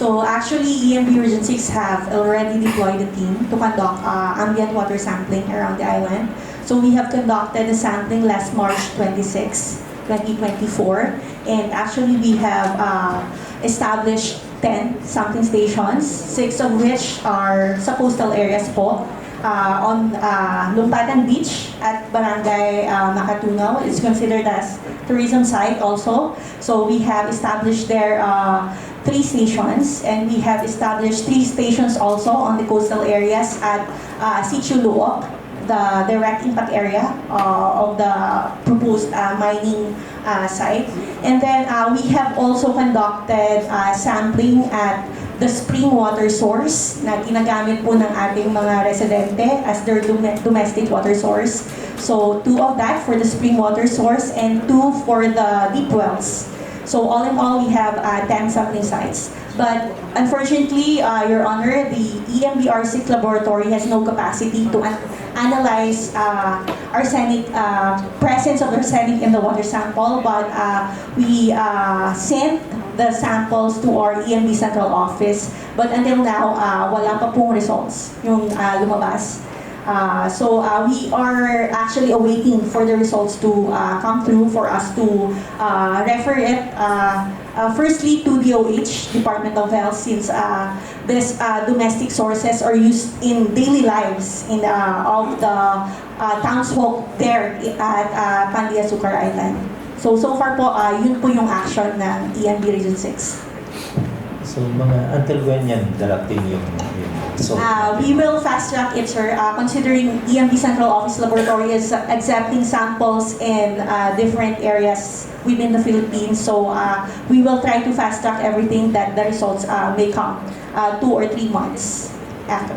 So actually, EMB Region 6 have already deployed a team to conduct ambient water sampling around the island. So we have conducted a sampling last March 26, 2024. And actually, we have established 10 sampling stations, 6 of which are sa coastal areas po. On Lumpatan Beach at Barangay Nakatunaw. It's considered as tourism site also. So we have established there 3 stations, and we have established 3 stations also on the coastal areas at Sitio Loot, the direct impact area of the proposed mining site. And then we have also conducted sampling at the spring water source na ginagamit po ng ating mga residente as their domestic water source. So 2 of that for the spring water source and 2 for the deep wells. So all in all, we have 10 sampling sites. But unfortunately, Your Honor, the EMB-6 laboratory has no capacity to analyze arsenic, presence of arsenic in the water sample. But we sent the samples to our EMB Central Office. But until now, wala pa pong results yung lumabas. So we are actually awaiting for the results to come through for us to refer it firstly to DOH, Department of Health, since these domestic sources are used in daily lives in of the townsfolk there at Pan de Azucar Island. So far po, yun po yung action ng EMB Region 6. So until when yan darating yung we will fast track it, sir, considering EMB Central Office Laboratory is accepting samples in different areas within the Philippines. So we will try to fast track everything that the results may come 2 or 3 months after.